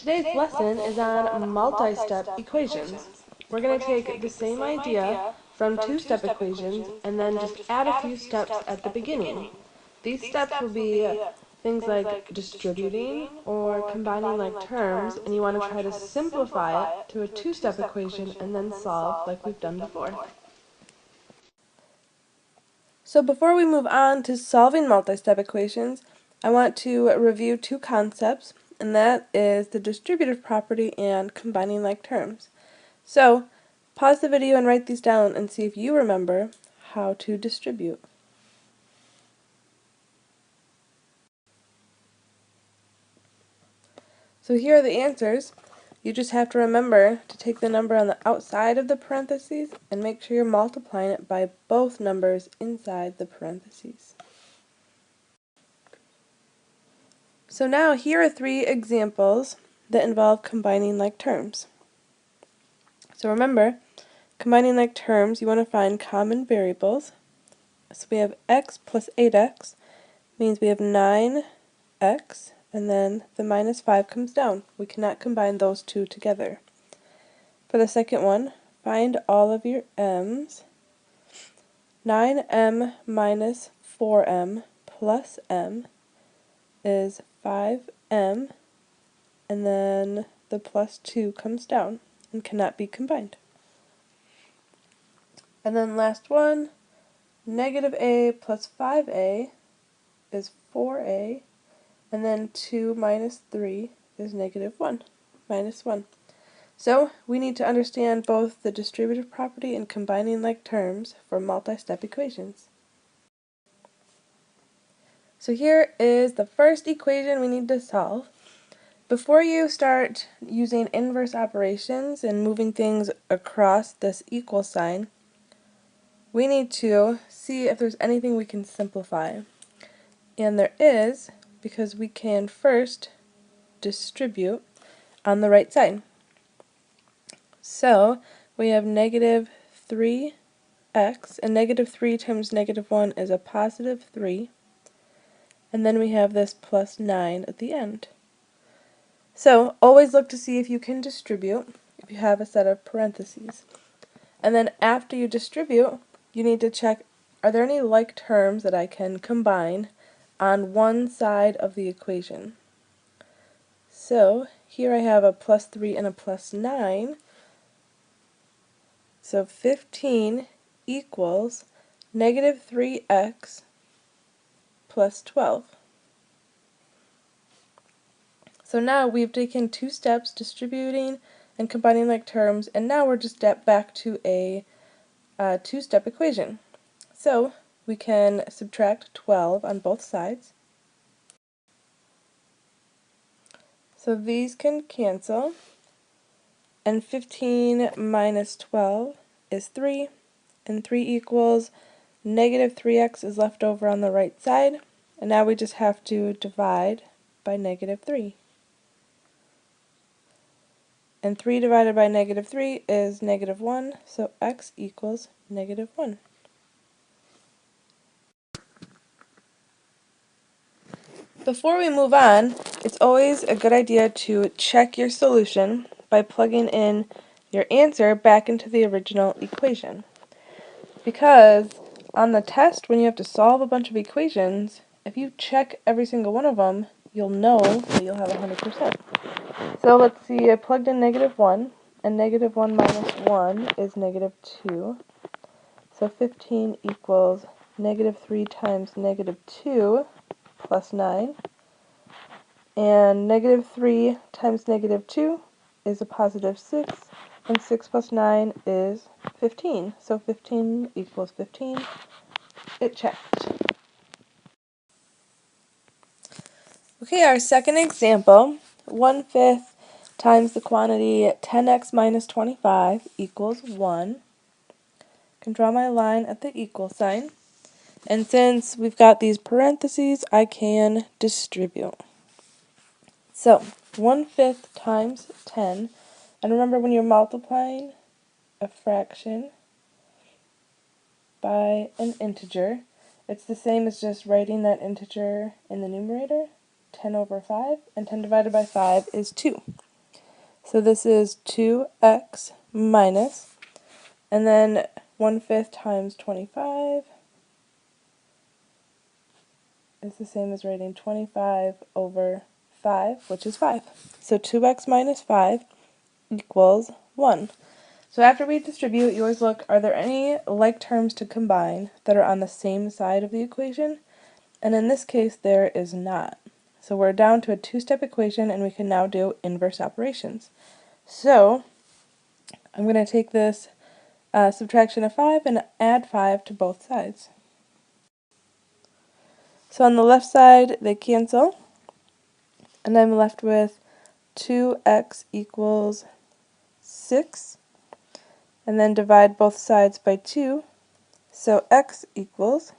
Today's lesson is on multi-step equations. We're going to take the same idea from two-step equations and then just add a few steps at the beginning. These steps will be things like distributing or combining like terms, and you want to try to simplify it to a two-step equation and then solve like we've done before. So before we move on to solving multi-step equations, I want to review two concepts, and that is the distributive property and combining like terms. So pause the video and write these down and see if you remember how to distribute. So here are the answers. You just have to remember to take the number on the outside of the parentheses and make sure you're multiplying it by both numbers inside the parentheses. So now here are three examples that involve combining like terms. So remember, combining like terms, you want to find common variables. So we have x plus 8x means we have 9x, and then the minus 5 comes down. We cannot combine those two together. For the second one, find all of your m's. 9m minus 4m plus m is 5m, and then the plus 2 comes down and cannot be combined. And then last one, negative a plus 5a is 4a, and then 2 minus 3 is negative 1, minus 1. So we need to understand both the distributive property and combining like terms for multi-step equations. So here is the first equation we need to solve. Before you start using inverse operations and moving things across this equal sign, we need to see if there's anything we can simplify. And there is, because we can first distribute on the right side. So we have negative 3x, and negative 3 times negative 1 is a positive 3. And then we have this plus 9 at the end. So always look to see if you can distribute if you have a set of parentheses. And then after you distribute, you need to check, are there any like terms that I can combine on one side of the equation? So here I have a plus 3 and a plus 9. So 15 equals negative 3x plus 12. So now we've taken two steps, distributing and combining like terms, and now we're just back to a two-step equation. So we can subtract 12 on both sides. So these can cancel, and 15 minus 12 is 3, and 3 equals negative 3x is left over on the right side, and now we just have to divide by negative 3. And 3 divided by negative 3 is negative 1, so x equals negative 1. Before we move on, it's always a good idea to check your solution by plugging in your answer back into the original equation. Because on the test, when you have to solve a bunch of equations, if you check every single one of them, you'll know that you'll have 100%. So let's see, I plugged in negative 1, and negative 1 minus 1 is negative 2. So 15 equals negative 3 times negative 2 plus 9. And negative 3 times negative 2 is a positive 6, and 6 plus 9 is 15. So 15 equals 15. It checked. Okay, our second example, 1/5 times the quantity 10x minus 25 equals 1. I can draw my line at the equal sign. And since we've got these parentheses, I can distribute. So 1/5 times 10, and remember when you're multiplying a fraction by an integer, it's the same as just writing that integer in the numerator, 10 over 5, and 10 divided by 5 is 2. So this is 2x minus, and then 1/5 times 25 is the same as writing 25 over 5, which is 5. So 2x minus 5 equals 1. So after we distribute, you always look, are there any like terms to combine that are on the same side of the equation? And in this case, there is not. So we're down to a two-step equation, and we can now do inverse operations. So I'm going to take this subtraction of 5 and add 5 to both sides. So on the left side, they cancel, and I'm left with 2x equals 6, and then divide both sides by 2, so x equals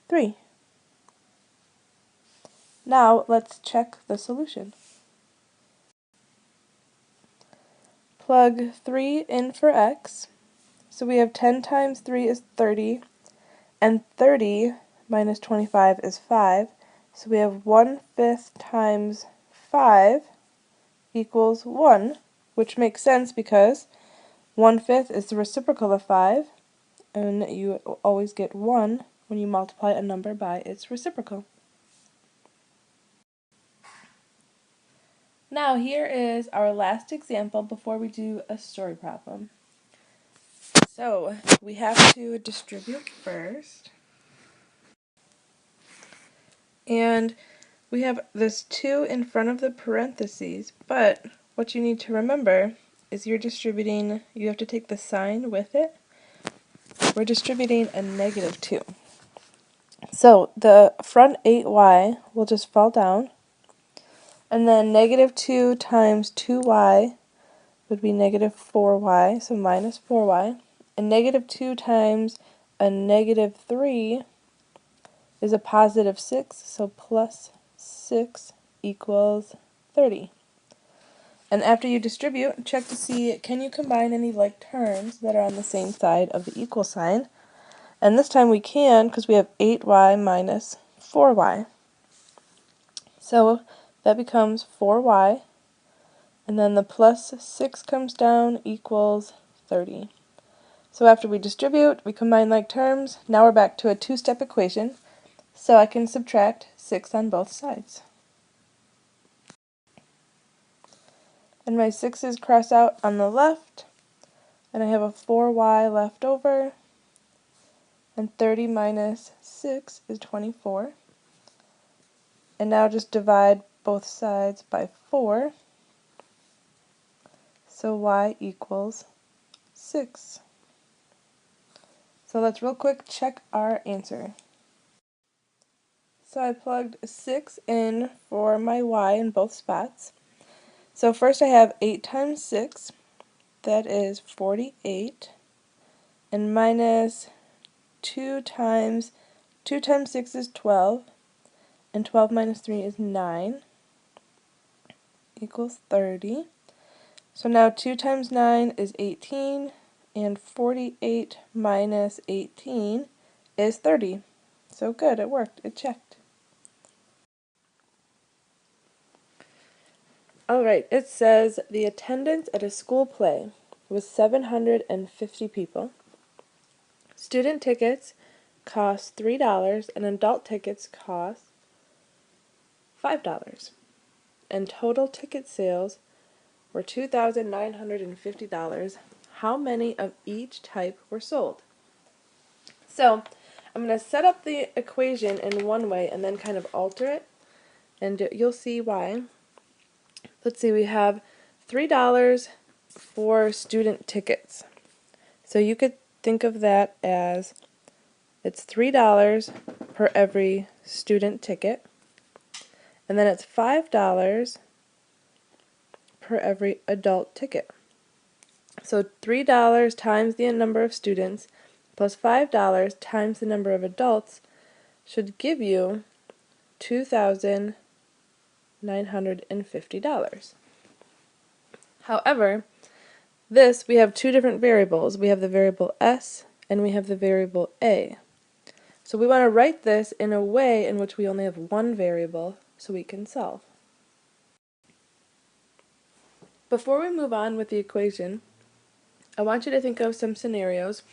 3. Now let's check the solution. Plug 3 in for x, so we have 10 times 3 is 30, and 30 minus 25 is 5, so we have 1/5 times 5 equals 1, which makes sense because 1/5 is the reciprocal of 5, and you always get 1 when you multiply a number by its reciprocal. Now here is our last example before we do a story problem. So we have to distribute first, and we have this 2 in front of the parentheses, but what you need to remember is you're distributing, you have to take the sign with it. We're distributing a -2. So the front 8y will just fall down, and then -2 times 2y would be -4y, so minus 4y, and -2 times a -3 is a +6, so plus 6 equals 30. And after you distribute, check to see, can you combine any like terms that are on the same side of the equal sign? And this time we can, because we have 8y minus 4y. So that becomes 4y, and then the plus 6 comes down equals 30. So after we distribute, we combine like terms. Now we're back to a two-step equation, so I can subtract 6 on both sides. And my 6's cross out on the left, and I have a 4y left over, and 30 minus 6 is 24. And now just divide both sides by 4, so y equals 6. So let's real quick check our answer. So I plugged 6 in for my y in both spots. So first I have 8 times 6, that is 48, and minus 2 times 6 is 12, and 12 minus 3 is 9, equals 30. So now 2 times 9 is 18, and 48 minus 18 is 30. So good, it worked, it checked. Alright, it says the attendance at a school play was 750 people. Student tickets cost $3 and adult tickets cost $5. And total ticket sales were $2,950. How many of each type were sold? So I'm going to set up the equation in one way and then kind of alter it, and you'll see why. Let's see, we have $3 for student tickets. So you could think of that as it's $3 per every student ticket, and then it's $5 per every adult ticket. So $3 times the number of students plus $5 times the number of adults should give you $2,950. However, we have two different variables. We have the variable s and we have the variable a. So we want to write this in a way in which we only have one variable so we can solve. Before we move on with the equation, I want you to think of some scenarios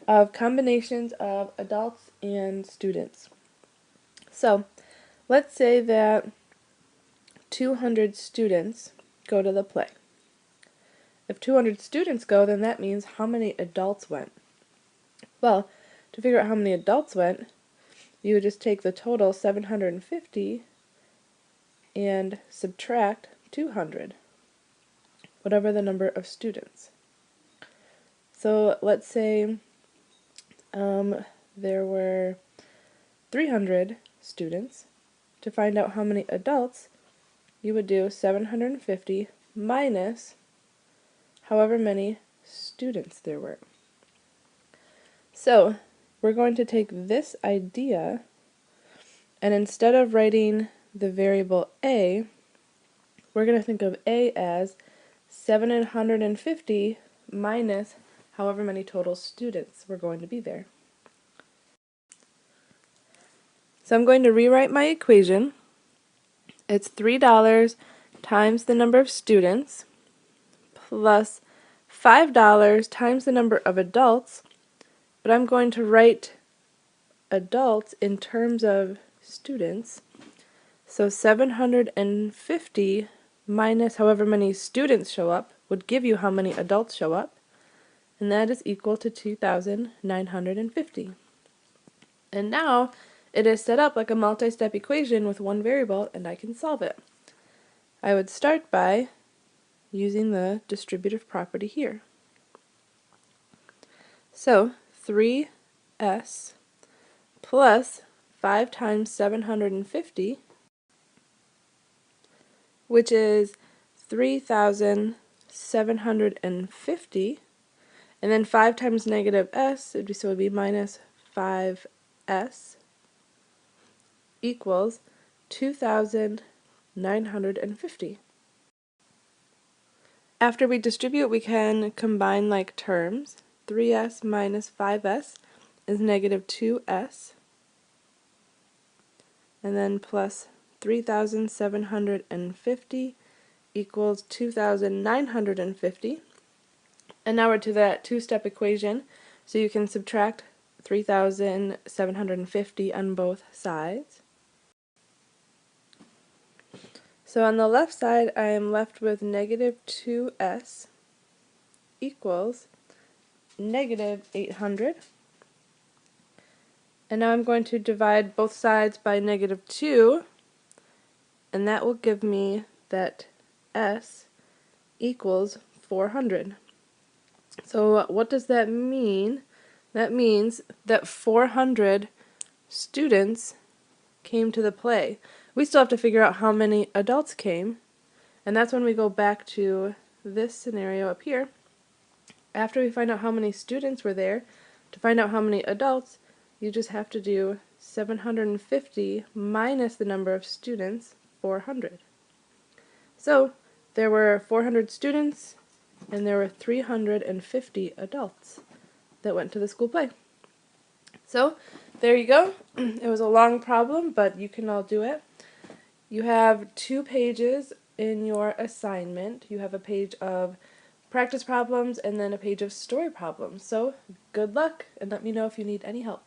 of combinations of adults and students. So, let's say that 200 students go to the play. If 200 students go, then that means how many adults went? Well, to figure out how many adults went, you would just take the total 750 and subtract 200, whatever the number of students. So let's say there were 300 students. To find out how many adults, you would do 750 minus however many students there were. So we're going to take this idea, and instead of writing the variable a, we're going to think of a as 750 minus however many total students were going to be there. So I'm going to rewrite my equation. It's $3 times the number of students plus $5 times the number of adults, but I'm going to write adults in terms of students. So 750 minus however many students show up would give you how many adults show up, and that is equal to 2,950. And now it is set up like a multi-step equation with one variable, and I can solve it. I would start by using the distributive property here. So 3s plus 5 times 750, which is 3,750, and then 5 times negative s, so it would be minus 5s, equals 2,950. After we distribute, we can combine like terms. 3s minus 5s is negative 2s, and then plus 3,750 equals 2,950. And now we're to that two-step equation, so you can subtract 3,750 on both sides. So on the left side, I am left with negative 2s equals negative 800. And now I'm going to divide both sides by negative 2, and that will give me that s equals 400. So what does that mean? That means that 400 students came to the play. We still have to figure out how many adults came, and that's when we go back to this scenario up here. After we find out how many students were there, to find out how many adults, you just have to do 750 minus the number of students, 400. So there were 400 students, and there were 350 adults that went to the school play. So there you go. It was a long problem, but you can all do it. You have 2 pages in your assignment. You have a page of practice problems and then a page of story problems. So good luck, and let me know if you need any help.